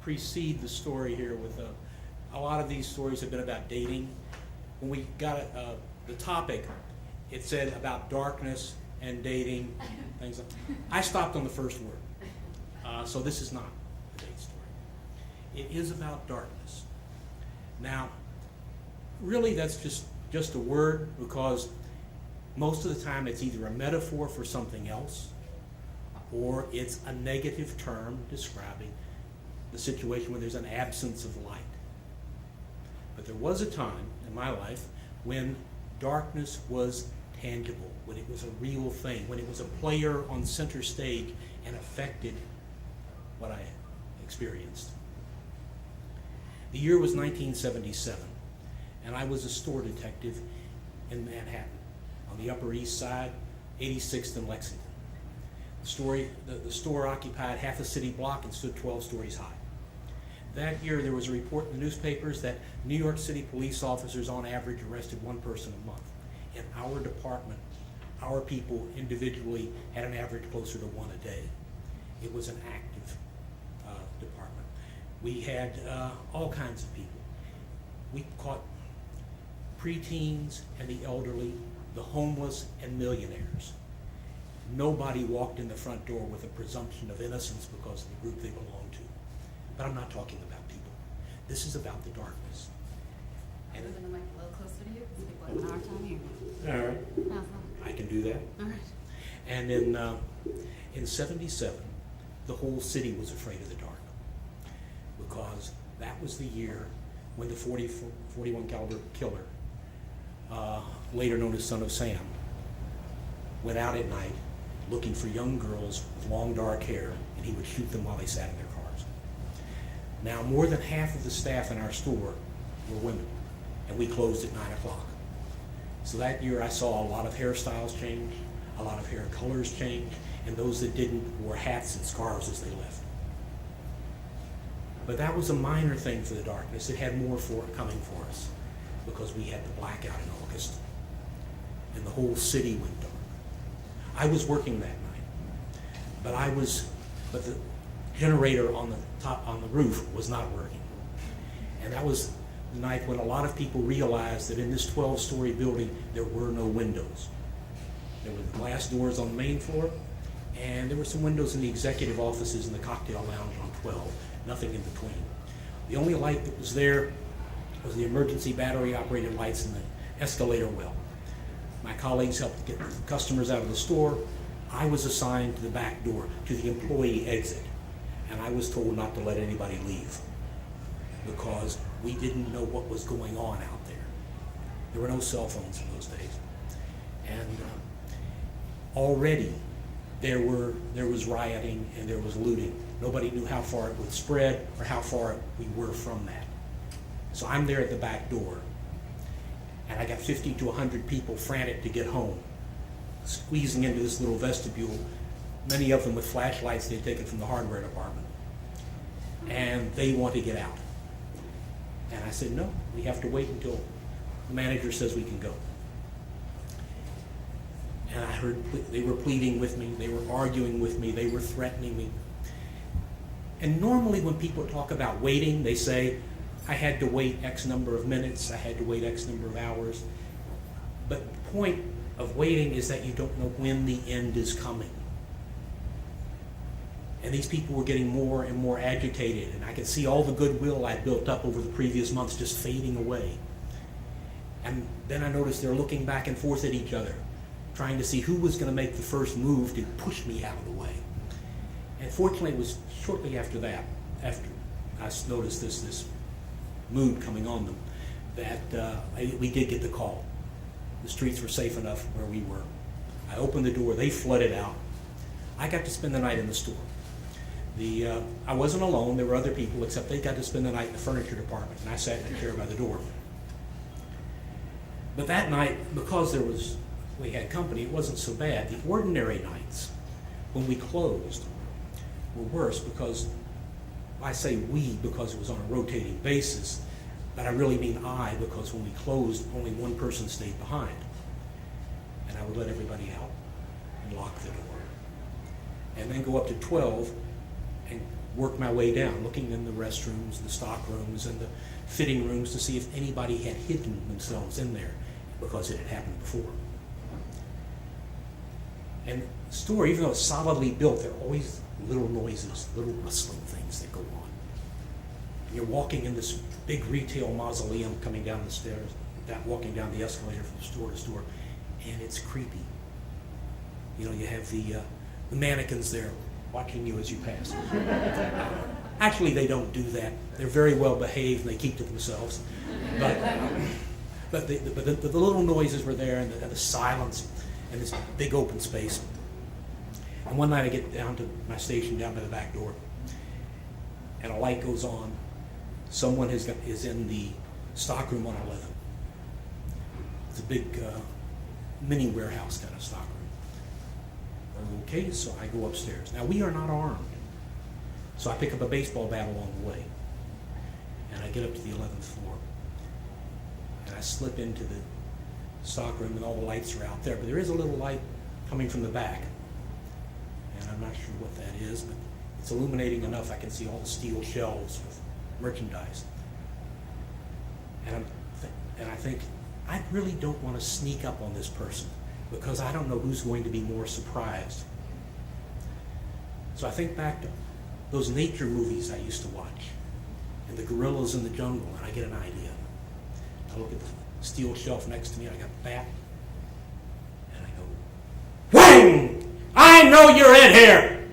precede the story here with a lot of these stories have been about dating. When we got the topic, it said about darkness and dating, things like that. I stopped on the first word. So this is not a date story. It is about darkness. Now, really that's just a word, because most of the time it's either a metaphor for something else or it's a negative term describing the situation where there's an absence of light. But there was a time in my life when darkness was tangible, when it was a real thing, when it was a player on center stage and affected what I experienced. The year was 1977, and I was a store detective in Manhattan on the Upper East Side, 86th and Lexington. The store occupied half a city block and stood 12 stories high. That year there was a report in the newspapers that New York City police officers on average arrested one person a month. In our department, our people individually had an average closer to one a day. It was an active department. We had all kinds of people. We caught preteens and the elderly, the homeless and millionaires. Nobody walked in the front door with a presumption of innocence because of the group they belonged to. But I'm not talking about people. This is about the darkness. And I'm going to mic a little closer to you because people have a hard time hearing. All right. How's that? I can do that. All right. And in 77, the whole city was afraid of the dark, because that was the year when the 41 caliber killer, later known as Son of Sam, went out at night looking for young girls with long dark hair, and he would shoot them while they sat in their cars. Now, more than half of the staff in our store were women, and we closed at 9 o'clock. So that year I saw a lot of hairstyles change, a lot of hair colors change, and those that didn't wore hats and scarves as they left. But that was a minor thing for the darkness. It had more coming for us, because we had the blackout in August, and the whole city went dark. I was working that night, but the generator on the roof was not working. And that was the night when a lot of people realized that in this 12-story building there were no windows. There were the glass doors on the main floor, and there were some windows in the executive offices and the cocktail lounge on 12, nothing in between. The only light that was there was the emergency battery-operated lights in the escalator well. My colleagues helped get customers out of the store. I was assigned to the back door, to the employee exit, and I was told not to let anybody leave, because we didn't know what was going on out there. There were no cell phones in those days. And already there was rioting and there was looting. Nobody knew how far it would spread or how far we were from that. So I'm there at the back door, and I got 50 to 100 people frantic to get home, squeezing into this little vestibule, many of them with flashlights they'd taken from the hardware department. And they want to get out. And I said, no, we have to wait until the manager says we can go. And I heard they were pleading with me, they were arguing with me, they were threatening me. And normally when people talk about waiting, they say, I had to wait X number of minutes, I had to wait X number of hours. But the point of waiting is that you don't know when the end is coming. And these people were getting more and more agitated, and I could see all the goodwill I'd built up over the previous months just fading away. And then I noticed they're looking back and forth at each other, trying to see who was going to make the first move to push me out of the way. And fortunately, it was shortly after that, after I noticed this mood coming on them, that we did get the call. The streets were safe enough where we were. I opened the door, they flooded out. I got to spend the night in the store. I wasn't alone, there were other people, except they got to spend the night in the furniture department, and I sat in a chair by the door. But that night, because we had company, it wasn't so bad. The ordinary nights, when we closed, were worse, because I say we because it was on a rotating basis, but I really mean I, because when we closed, only one person stayed behind. And I would let everybody out and lock the door. And then go up to 12 and work my way down, looking in the restrooms, the stock rooms, and the fitting rooms to see if anybody had hidden themselves in there, because it had happened before. And the store, even though it's solidly built, there are always little noises, little rustling things that go on. And you're walking in this big retail mausoleum, coming down the stairs, walking down the escalator from store to store, and it's creepy. You know, you have the mannequins there watching you as you pass. Actually, they don't do that. They're very well behaved and they keep to themselves. But the little noises were there, and the silence, and this big open space. And one night I get down to my station down by the back door, and a light goes on. Someone is in the stockroom on 11. It's a big mini warehouse kind of stockroom. Okay, so I go upstairs. Now, we are not armed. So I pick up a baseball bat along the way, and I get up to the 11th floor, and I slip into the stockroom, and all the lights are out there, but there is a little light coming from the back, and I'm not sure what that is, but it's illuminating enough I can see all the steel shelves with merchandise. And I think, I really don't want to sneak up on this person, because I don't know who's going to be more surprised. So I think back to those nature movies I used to watch, and the gorillas in the jungle, and I get an idea. I look at the steel shelf next to me, and I got a bat, and I go, "Whang! I know you're in here!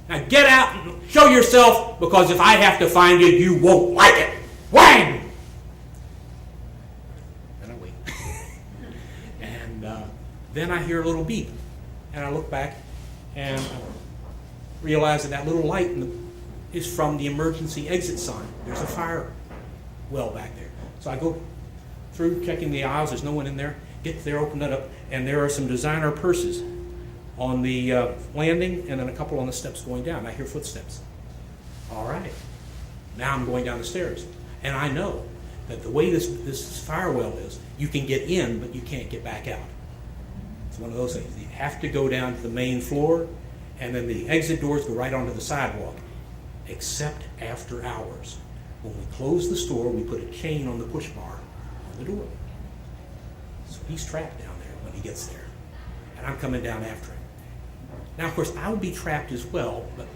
Now get out and show yourself, because if I have to find you, you won't like it! Whang!" And I wait. And then I hear a little beep, and I look back, and realize that little light is from the emergency exit sign. There's a fire well back there. So I go through checking the aisles, there's no one in there, get there, open that up, and there are some designer purses on the landing, and then a couple on the steps going down. I hear footsteps. All right, now I'm going down the stairs, and I know that the way this fire well is, you can get in, but you can't get back out. It's one of those things. You have to go down to the main floor, and then the exit doors go right onto the sidewalk, except after hours. When we close the store, we put a chain on the push bar on the door. So he's trapped down there when he gets there, and I'm coming down after him. Now, of course, I would be trapped as well, but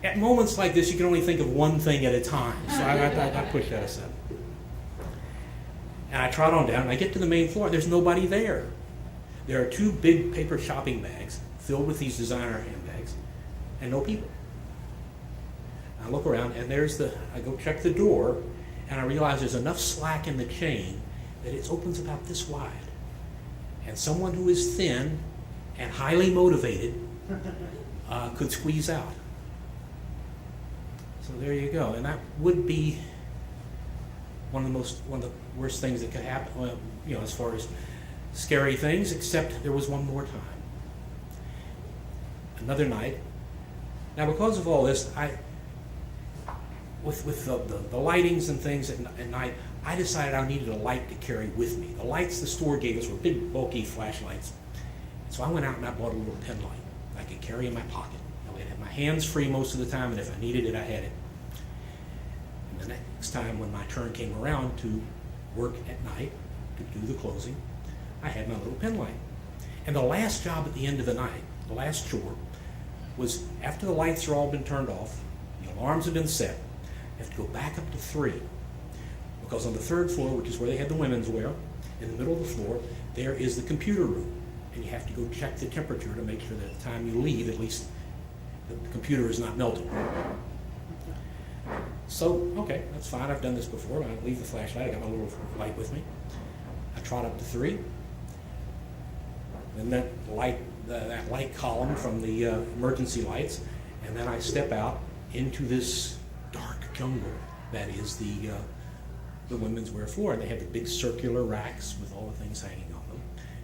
at moments like this, you can only think of one thing at a time, so I push that aside. And I trot on down, and I get to the main floor, and there's nobody there. There are two big paper shopping bags filled with these designer handbags, and no people. I look around, and I go check the door, and I realize there's enough slack in the chain that it opens about this wide. And someone who is thin and highly motivated could squeeze out. So there you go. And that would be one of the worst things that could happen, well, as far as scary things, except there was one more time. Another night. Now, because of all this, with the lightings and things at night, I decided I needed a light to carry with me. The lights the store gave us were big, bulky flashlights. So I went out and I bought a little pen light I could carry in my pocket. I would have my hands free most of the time, and if I needed it, I had it. And the next time when my turn came around to work at night, to do the closing, I had my little pen light. And the last job at the end of the night, the last chore, was after the lights are all been turned off, the alarms have been set, you have to go back up to 3. Because on the 3rd floor, which is where they had the women's wear, in the middle of the floor, there is the computer room. And you have to go check the temperature to make sure that at the time you leave, at least the computer is not melting. So, okay, that's fine. I've done this before. I leave the flashlight. I got my little light with me. I trot up to 3. Then that light column from the emergency lights, and then I step out into this dark jungle that is the women's wear floor. And they have the big circular racks with all the things hanging on them.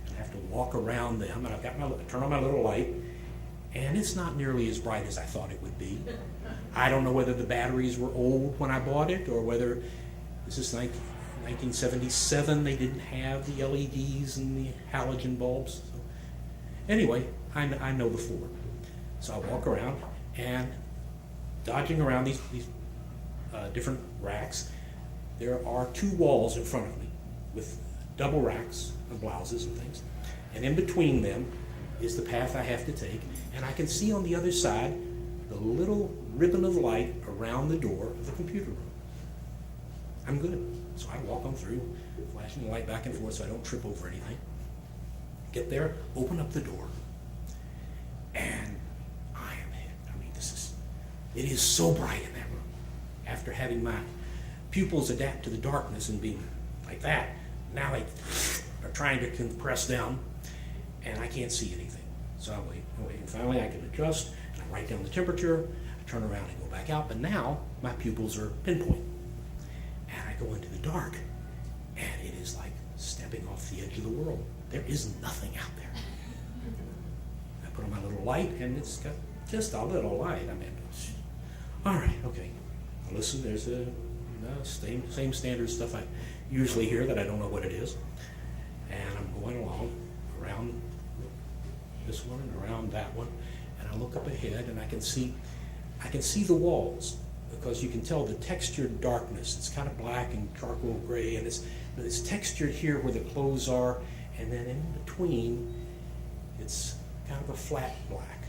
And I have to walk around them, and I've got turn on my little light, and it's not nearly as bright as I thought it would be. I don't know whether the batteries were old when I bought it, or whether this is 1977, they didn't have the LEDs and the halogen bulbs. So anyway, I know the floor. So I walk around, And dodging around these different racks, there are 2 walls in front of me with double racks of blouses and things. And in between them is the path I have to take. And I can see on the other side the little ribbon of light around the door of the computer room. I'm good. So I walk on through, flashing the light back and forth so I don't trip over anything. Get there, open up the door, and I am hit. I mean, it is so bright in that room. After having my pupils adapt to the darkness and being like that, now they are trying to compress down, and I can't see anything. So I wait, and finally I can adjust, and I write down the temperature, I turn around and go back out, but now my pupils are pinpoint. And I go into the dark, and it is like stepping off the edge of the world. There is nothing out there. I put on my little light, and it's got just a little light. I mean, all right, okay. Listen, there's same standard stuff I usually hear that I don't know what it is. And I'm going along around this one and around that one, and I look up ahead, and I can see the walls, because you can tell the textured darkness. It's kind of black and charcoal gray, and it's textured here where the clothes are, and then in between, it's kind of a flat black.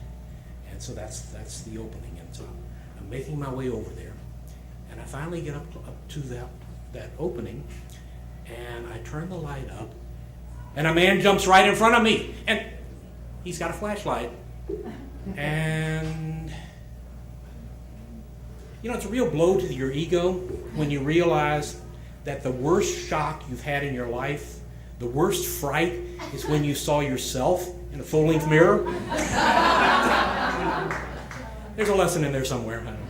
And so that's the opening. And so I'm making my way over there, and I finally get up to that opening, and I turn the light up, and a man jumps right in front of me, and he's got a flashlight, and it's a real blow to your ego when you realize that the worst shock you've had in your life, the worst fright, is when you saw yourself in a full-length mirror. There's a lesson in there somewhere. I don't know.